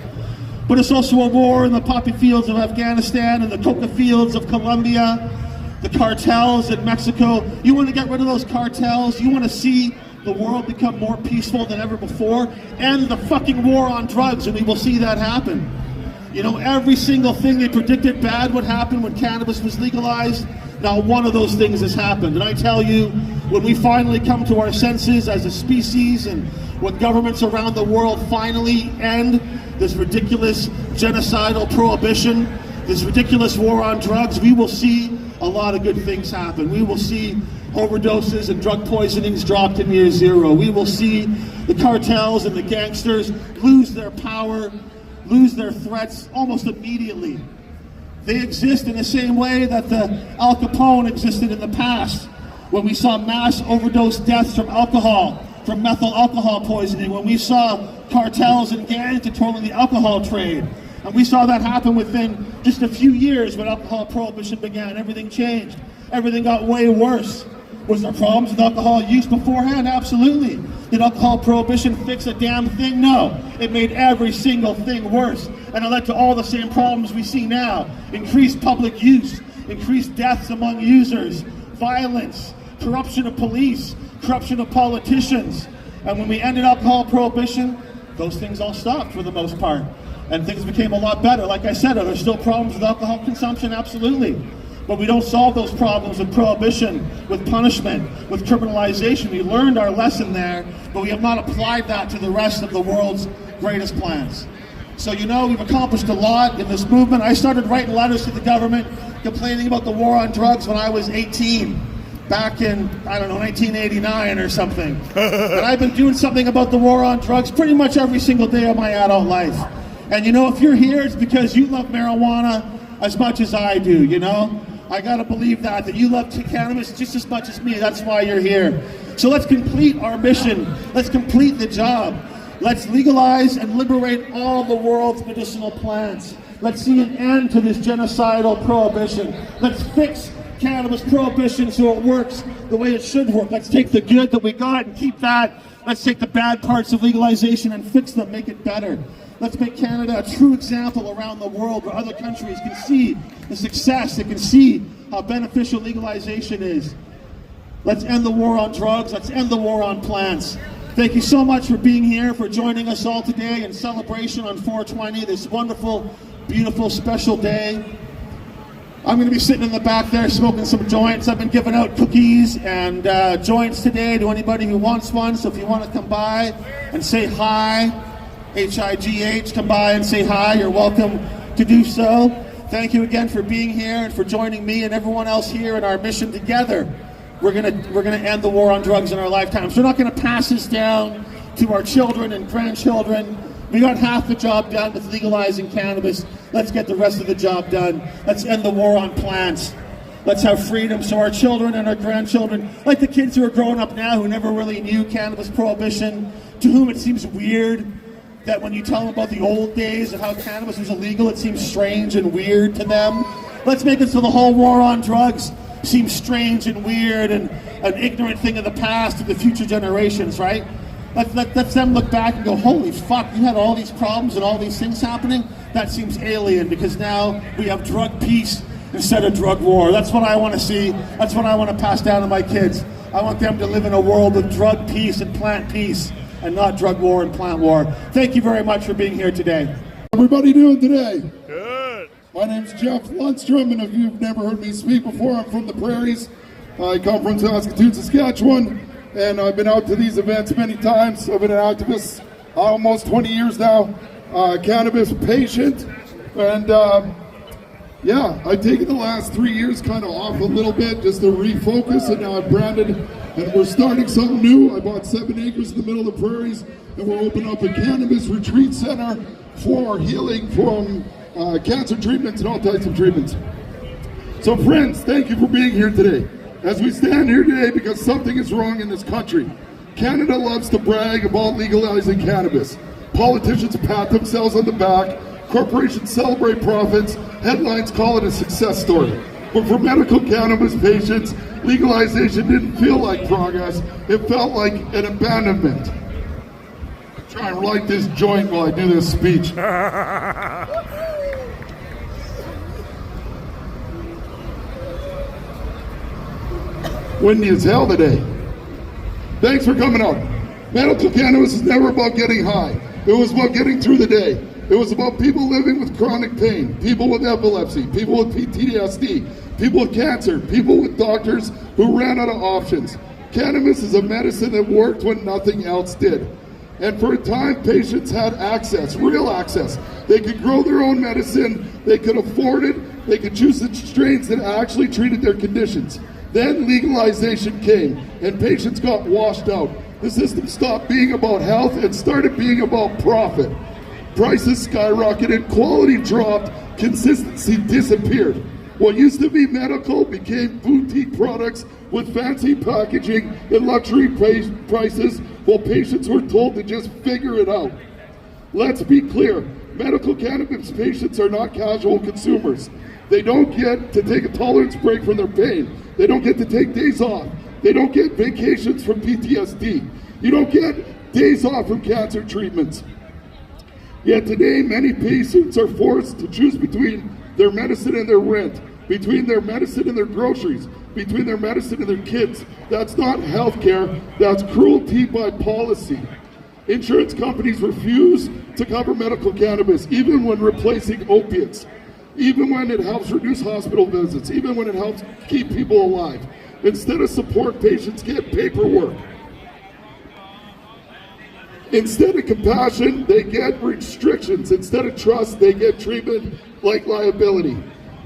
But it's also a war in the poppy fields of Afghanistan and the coca fields of Colombia, the cartels in Mexico. You want to get rid of those cartels? You want to see the world become more peaceful than ever before? End the fucking war on drugs, and we will see that happen. You know, every single thing they predicted bad would happen when cannabis was legalized. Now one of those things has happened. And I tell you, when we finally come to our senses as a species, and when governments around the world finally end this ridiculous genocidal prohibition, this ridiculous war on drugs, we will see a lot of good things happen. We will see overdoses and drug poisonings dropped to near zero. We will see the cartels and the gangsters lose their power, lose their threats almost immediately. They exist in the same way that the Al Capone existed in the past, when we saw mass overdose deaths from alcohol, from methyl alcohol poisoning, when we saw cartels and gangs controlling the alcohol trade. And we saw that happen within just a few years when alcohol prohibition began. Everything changed. Everything got way worse. Was there problems with alcohol use beforehand? Absolutely. Did alcohol prohibition fix a damn thing? No. It made every single thing worse. And it led to all the same problems we see now. Increased public use, increased deaths among users, violence, corruption of police, corruption of politicians. And when we ended alcohol prohibition, those things all stopped for the most part. And things became a lot better. Like I said, are there still problems with alcohol consumption? Absolutely. But we don't solve those problems with prohibition, with punishment, with criminalization. We learned our lesson there, but we have not applied that to the rest of the world's greatest plans. So, you know, we've accomplished a lot in this movement. I started writing letters to the government complaining about the war on drugs when I was 18, back in, I don't know, 1989 or something. And I've been doing something about the war on drugs pretty much every single day of my adult life. And you know, if you're here, it's because you love marijuana as much as I do, you know? I gotta believe that you love cannabis just as much as me. That's why you're here. So let's complete our mission. Let's complete the job. Let's legalize and liberate all the world's medicinal plants. Let's see an end to this genocidal prohibition. Let's fix cannabis prohibition so it works the way it should work. Let's take the good that we got and keep that. Let's take the bad parts of legalization and fix them, make it better. Let's make Canada a true example around the world where other countries can see the success, they can see how beneficial legalization is. Let's end the war on drugs, let's end the war on plants. Thank you so much for being here, for joining us all today in celebration on 420, this wonderful, beautiful, special day. I'm going to be sitting in the back there smoking some joints. I've been giving out cookies and joints today to anybody who wants one. So if you want to come by and say hi, H-I-G-H, come by and say hi. You're welcome to do so. Thank you again for being here and for joining me and everyone else here in our mission together. We're gonna end the war on drugs in our lifetimes. We're not gonna pass this down to our children and grandchildren. We got half the job done with legalizing cannabis. Let's get the rest of the job done. Let's end the war on plants. Let's have freedom so our children and our grandchildren, like the kids who are growing up now who never really knew cannabis prohibition, to whom it seems weird that when you tell them about the old days of how cannabis was illegal, it seems strange and weird to them. Let's make it so the whole war on drugs seems strange and weird and an ignorant thing of the past to the future generations, right? Let them look back and go, holy fuck, you had all these problems and all these things happening? That seems alien because now we have drug peace instead of drug war. That's what I want to see. That's what I want to pass down to my kids. I want them to live in a world of drug peace and plant peace and not drug war and plant war. Thank you very much for being here today. How everybody doing today? Good. My name's Jeff Lundstrom, and if you've never heard me speak before, I'm from the prairies. I come from Saskatoon, Saskatchewan, and I've been out to these events many times. I've been an activist almost 20 years now, cannabis patient, and yeah, I've taken the last 3 years kind of off a little bit just to refocus, and now I've branded, and we're starting something new. I bought 7 acres in the middle of the prairies, and we're opening up a cannabis retreat center for healing from cancer treatments and all types of treatments. So friends, thank you for being here today. As we stand here today because something is wrong in this country. Canada loves to brag about legalizing cannabis. Politicians pat themselves on the back, corporations celebrate profits, headlines call it a success story. But for medical cannabis patients, legalization didn't feel like progress, it felt like an abandonment. Try and light this joint while I do this speech. Windy as hell today. Thanks for coming out. Medical cannabis is never about getting high. It was about getting through the day. It was about people living with chronic pain, people with epilepsy, people with PTSD, people with cancer, people with doctors who ran out of options. Cannabis is a medicine that worked when nothing else did. And for a time, patients had access, real access. They could grow their own medicine, they could afford it, they could choose the strains that actually treated their conditions. Then legalization came, and patients got washed out. The system stopped being about health and started being about profit. Prices skyrocketed, quality dropped, consistency disappeared. What used to be medical became boutique products with fancy packaging and luxury prices, while patients were told to just figure it out. Let's be clear, medical cannabis patients are not casual consumers. They don't get to take a tolerance break from their pain. They don't get to take days off. They don't get vacations from PTSD. You don't get days off from cancer treatments. Yet today, many patients are forced to choose between their medicine and their rent, between their medicine and their groceries, between their medicine and their kids. That's not healthcare, that's cruelty by policy. Insurance companies refuse to cover medical cannabis, even when replacing opiates, even when it helps reduce hospital visits, even when it helps keep people alive. Instead of support, patients get paperwork. Instead of compassion, they get restrictions. Instead of trust, they get treatment like liability.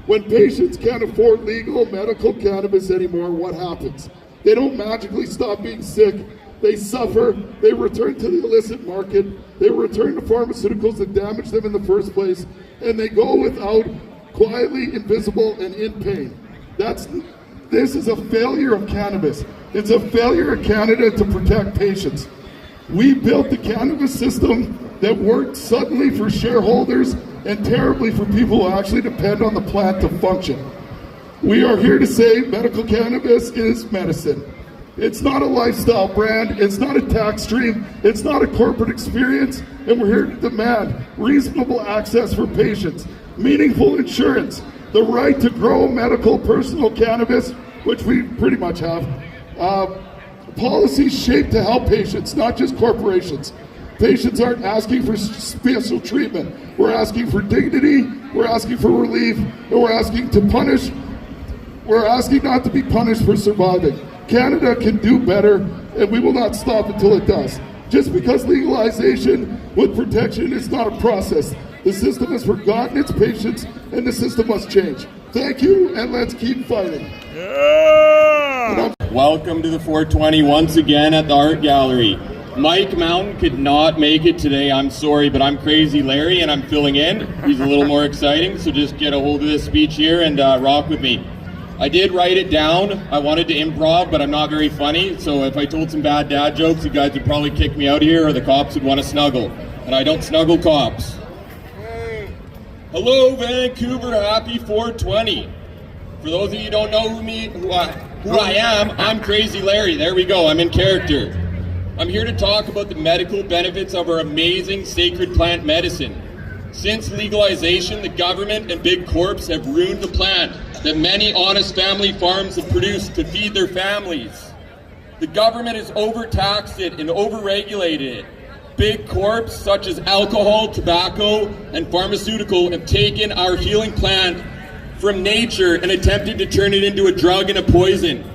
When patients can't afford legal medical cannabis anymore, what happens? They don't magically stop being sick. They suffer. They return to the illicit market. They return to pharmaceuticals that damage them in the first place. And they go without, quietly, invisible, and in pain. This is a failure of cannabis. It's a failure of Canada to protect patients. We built the cannabis system that worked suddenly for shareholders and terribly for people who actually depend on the plant to function. We are here to say medical cannabis is medicine. It's not a lifestyle brand, it's not a tax stream, it's not a corporate experience, and we're here to demand reasonable access for patients, meaningful insurance, the right to grow medical personal cannabis, which we pretty much have, policies shaped to help patients, not just corporations. Patients aren't asking for special treatment. We're asking for dignity, we're asking for relief, and we're asking to punish. We're asking not to be punished for surviving. Canada can do better, and we will not stop until it does. Just because legalization with protection is not a process. The system has forgotten its patients, and the system must change. Thank you, and let's keep fighting. Welcome to the 420 once again at the Art Gallery. Mike Mountain could not make it today, I'm sorry, but I'm Crazy Larry and I'm filling in. He's a little more exciting, so just get a hold of this speech here and rock with me. I did write it down. I wanted to improv, but I'm not very funny, so if I told some bad dad jokes, you guys would probably kick me out of here or the cops would want to snuggle. And I don't snuggle cops. Hello, Vancouver, happy 420. For those of you who don't know who I am, I'm Crazy Larry. There we go, I'm in character. I'm here to talk about the medical benefits of our amazing sacred plant medicine. Since legalization, the government and big corps have ruined the plant that many honest family farms have produced to feed their families. The government has overtaxed it and overregulated it. Big corps such as alcohol, tobacco, and pharmaceutical have taken our healing plant from nature and attempted to turn it into a drug and a poison.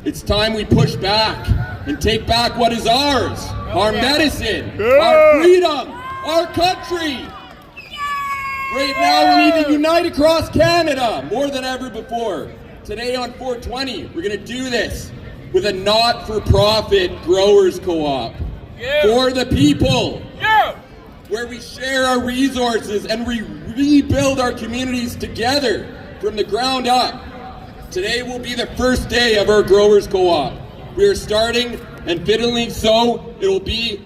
It's time we push back and take back what is ours, our medicine, our freedom, our country. Right now we need to unite across Canada more than ever before. Today on 420, we're going to do this with a not-for-profit growers co-op for the people, where we share our resources and we rebuild our communities together from the ground up. Today will be the first day of our growers co-op. We are starting, and fittingly so, it will be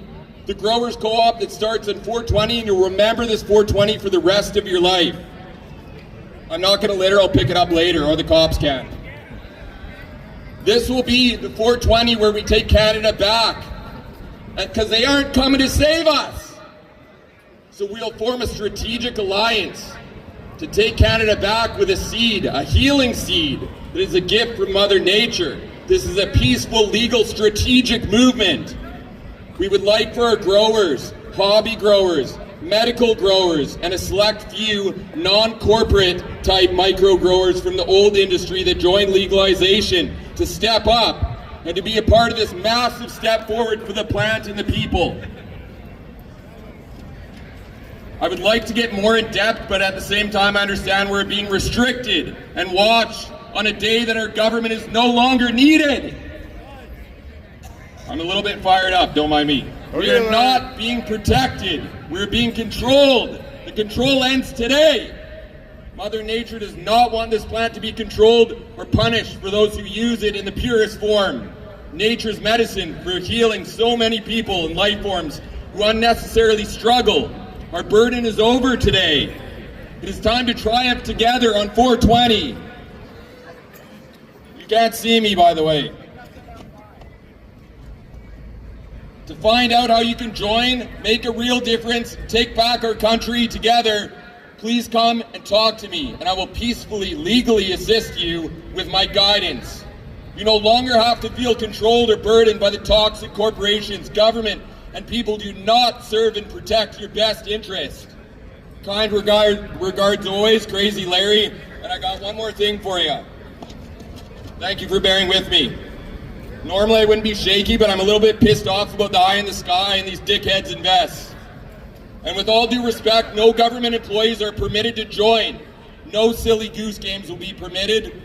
the growers co-op that starts at 420, and you'll remember this 420 for the rest of your life. I'm not going to litter, I'll pick it up later, or the cops can. This will be the 420 where we take Canada back, because they aren't coming to save us. So we'll form a strategic alliance to take Canada back with a seed, a healing seed, that is a gift from Mother Nature. This is a peaceful, legal, strategic movement. We would like for our growers, hobby growers, medical growers, and a select few non-corporate type micro growers from the old industry that joined legalization to step up and to be a part of this massive step forward for the plant and the people. I would like to get more in depth, but at the same time I understand we're being restricted and watched on a day that our government is no longer needed. I'm a little bit fired up, don't mind me. We are not being protected, we're being controlled. The control ends today. Mother Nature does not want this plant to be controlled or punished for those who use it in the purest form. Nature's medicine for healing so many people and life forms who unnecessarily struggle. Our burden is over today. It is time to triumph together on 420. You can't see me, by the way. To find out how you can join, make a real difference, take back our country together, please come and talk to me, and I will peacefully, legally assist you with my guidance. You no longer have to feel controlled or burdened by the toxic corporations, government, and people do not serve and protect your best interest. Kind regards always, Crazy Larry, and I got one more thing for you. Thank you for bearing with me. Normally I wouldn't be shaky, but I'm a little bit pissed off about the eye in the sky and these dickheads in vests. And with all due respect, no government employees are permitted to join. No silly goose games will be permitted.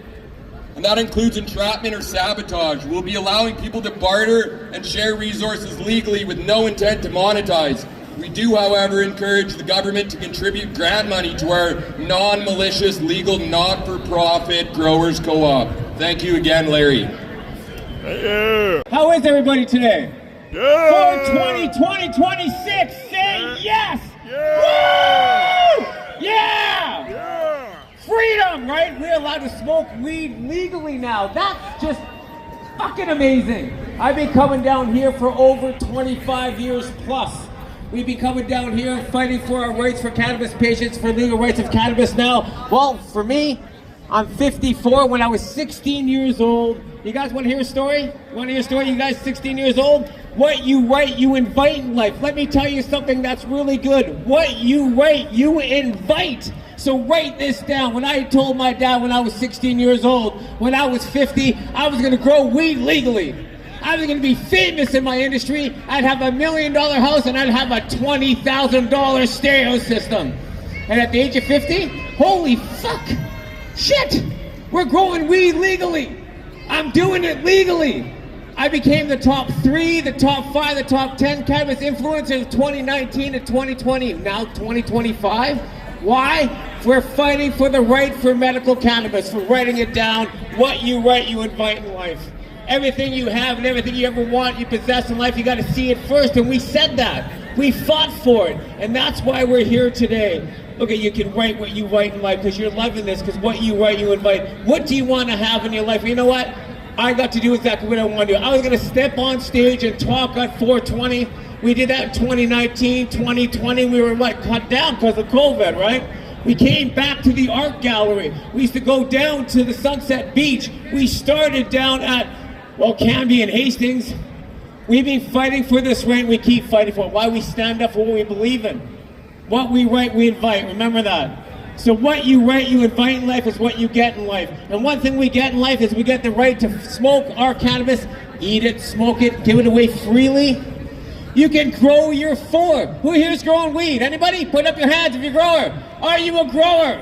And that includes entrapment or sabotage. We'll be allowing people to barter and share resources legally with no intent to monetize. We do, however, encourage the government to contribute grant money to our non-malicious, legal, not-for-profit growers co-op. Thank you again, Larry. How is everybody today? 420, 2026, say yes! Woo! Yeah! Freedom, right? We're allowed to smoke weed legally now. That's just fucking amazing. I've been coming down here for over 25 years plus. We've been coming down here fighting for our rights for cannabis patients, for legal rights of cannabis now. Well, for me, I'm 54. When I was 16 years old, you guys want to hear a story? You want to hear a story? You guys 16 years old? What you write, you invite in life. Let me tell you something that's really good. What you write, you invite. So write this down. When I told my dad when I was 16 years old, when I was 50, I was going to grow weed legally. I was going to be famous in my industry. I'd have $1 million house and I'd have a $20,000 stereo system. And at the age of 50, holy fuck, shit, we're growing weed legally. I'm doing it legally. I became the top 3, the top 5, the top 10 cannabis influencers of 2019 to 2020, now 2025. Why? We're fighting for the right for medical cannabis, for writing it down. What you write, you invite in life. Everything you have and everything you ever want, you possess in life, you got to see it first, and we said that. We fought for it, and that's why we're here today. Okay, you can write what you write in life because you're loving this, because what you write, you invite. What do you want to have in your life? You know what? I got to do exactly what I want to do. I was going to step on stage and talk on 420. We did that in 2019, 2020. We were like cut down because of COVID, right? We came back to the art gallery. We used to go down to the Sunset Beach. We started down at, well, Canby and Hastings. We've been fighting for this right, and we keep fighting for it. Why we stand up for what we believe in. What we write, we invite. Remember that. So what you write, you invite in life is what you get in life. And one thing we get in life is we get the right to smoke our cannabis, eat it, smoke it, give it away freely. You can grow your four. Who here's growing weed? Anybody? Put up your hands if you're a grower. Are you a grower?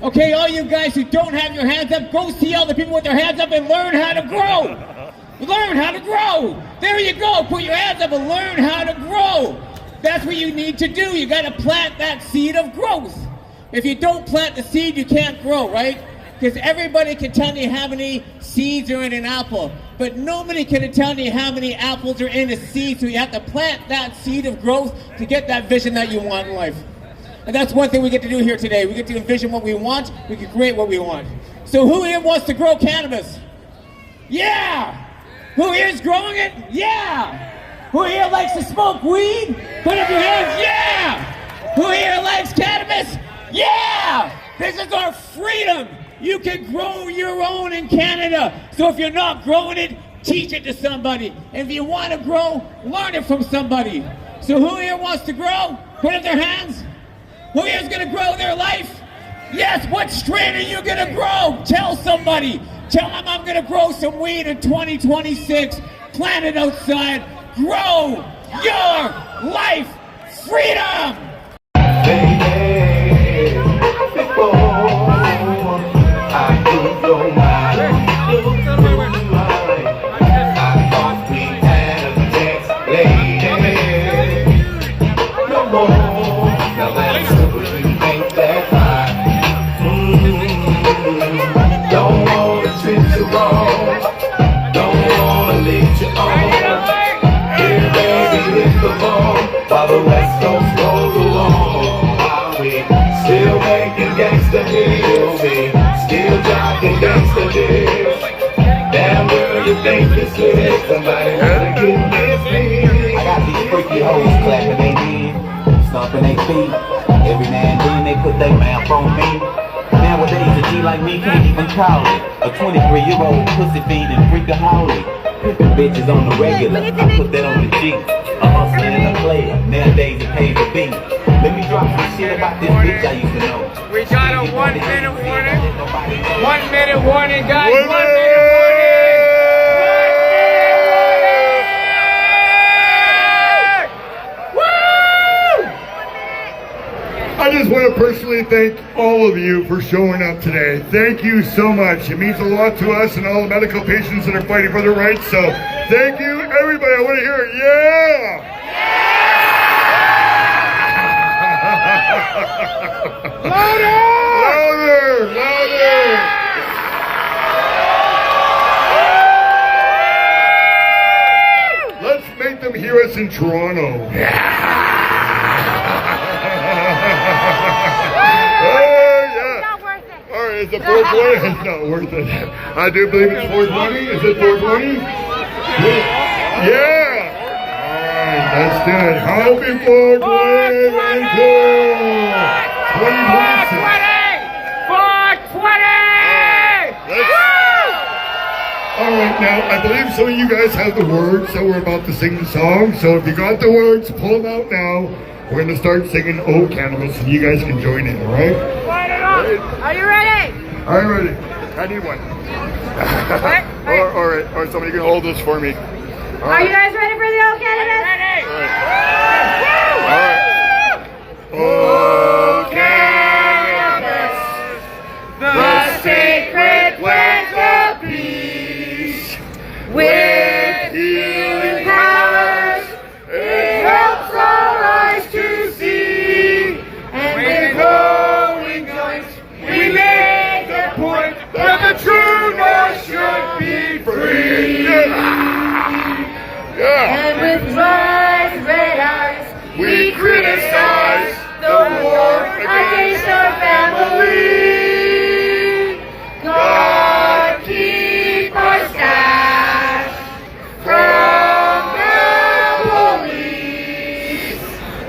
Okay, all you guys who don't have your hands up, go see all the people with their hands up and learn how to grow. Learn how to grow. There you go. Put your hands up and learn how to grow. That's what you need to do. You got to plant that seed of growth. If you don't plant the seed, you can't grow, right? Because everybody can tell you how many seeds are in an apple, but nobody can tell you how many apples are in a seed, so you have to plant that seed of growth to get that vision that you want in life. And that's one thing we get to do here today. We get to envision what we want, we can create what we want. So who here wants to grow cannabis? Yeah! Who here is growing it? Yeah! Who here likes to smoke weed? Put up your hands, yeah! Who here likes cannabis? Yeah! This is our freedom! You can grow your own in Canada. So if you're not growing it, teach it to somebody. And if you want to grow, learn it from somebody. So who here wants to grow? Put up their hands. Who here is going to grow their life? Yes, what strain are you going to grow? Tell somebody. Tell them I'm going to grow some weed in 2026. Plant it outside. Grow your life. Freedom! While the West Coast rolls along, we still making gangsta deals, we still jocking gangsta deals. Damn girl, you think this is somebody wanna get this deal? I got these freaky hoes clapping they hands, stomping their feet. Every now and then they put their mouth on me. Nowadays a G like me can't even call it a 23-year-old pussy feeding freakaholic. Pimpin' bitches on the regular, I put that on the G. A hustler and a player, nowadays it pays to be. Let me drop some shit about this bitch I used to know. We got a 1 minute warning. 1 minute warning, guys. 1 minute warning. I just want to personally thank all of you for showing up today. Thank you so much. It means a lot to us and all the medical patients that are fighting for their rights. So thank you, everybody. I want to hear it. Yeah! Louder! Louder! Louder! Let's make them hear us in Toronto. Yeah! Is it 420? It's not worth it. I do believe it's 420. Is it 420? Yeah! Alright, let's do it. Happy 420, Vancouver! 2026. 420! Now, I believe some of you guys have the words that we're about to sing the song. So if you got the words, pull them out now. We're going to start singing Oh Cannabis, and you guys can join in, all right? Are you ready? I'm ready. I need one. or somebody can hold this for me. Are you guys ready for the old cannabis? All right. Oh cannabis, the sacred plant of peace, with healing powers, it helps our eyes to see, and with glowing joints, we make the point that the true north should be free. And with blood red eyes, We criticize the war against our family. God keep our stash from the police.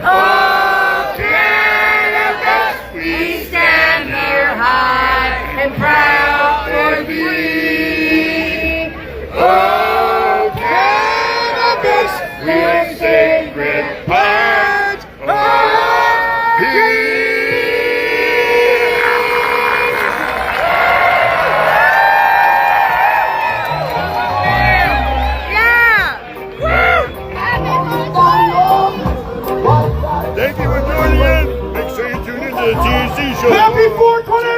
Oh, cannabis, we stand here high and proud for thee. Oh, cannabis, the sacred plant of peace. Thank you for joining in. Make sure you tune into the THC show. Happy 420!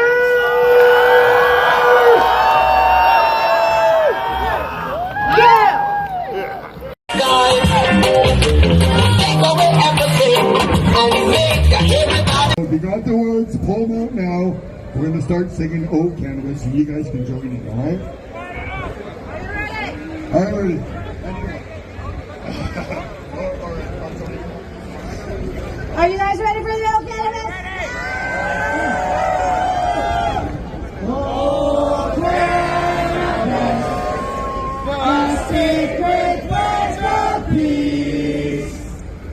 If you got the words, pull them out now. We're going to start singing Oh Cannabis, and you guys can join in, all right? Are you ready? Are you guys ready for the old cannabis? Oh, cannabis, the sacred plant of peace.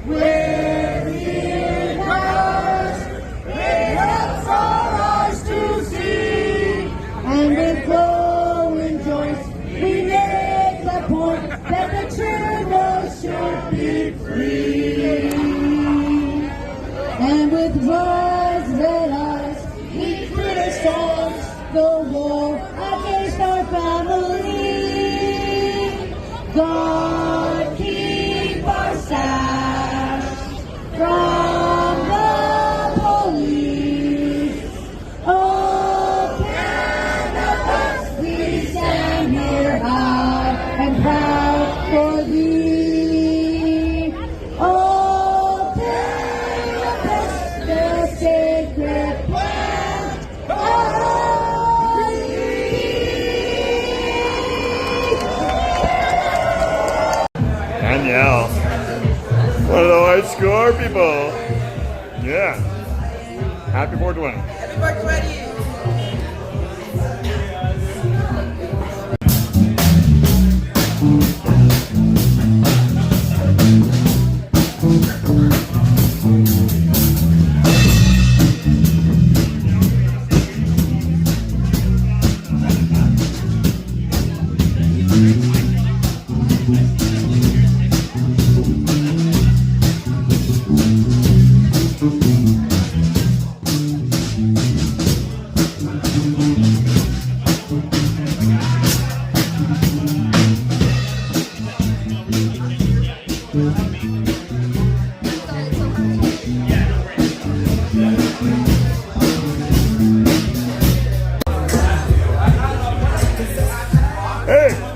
With healing powers, it helps our eyes to see. And with glowing joints, we make the point that the true north should be free. And with blood red eyes, we criticize the war against our family. God keep our stash from the police. Oh, cannabis, we stand here high and proud for thee. Oh, cannabis, the sacred plant of Danielle. One of the high score people. Yeah. Happy 420. Happy 420. Hey!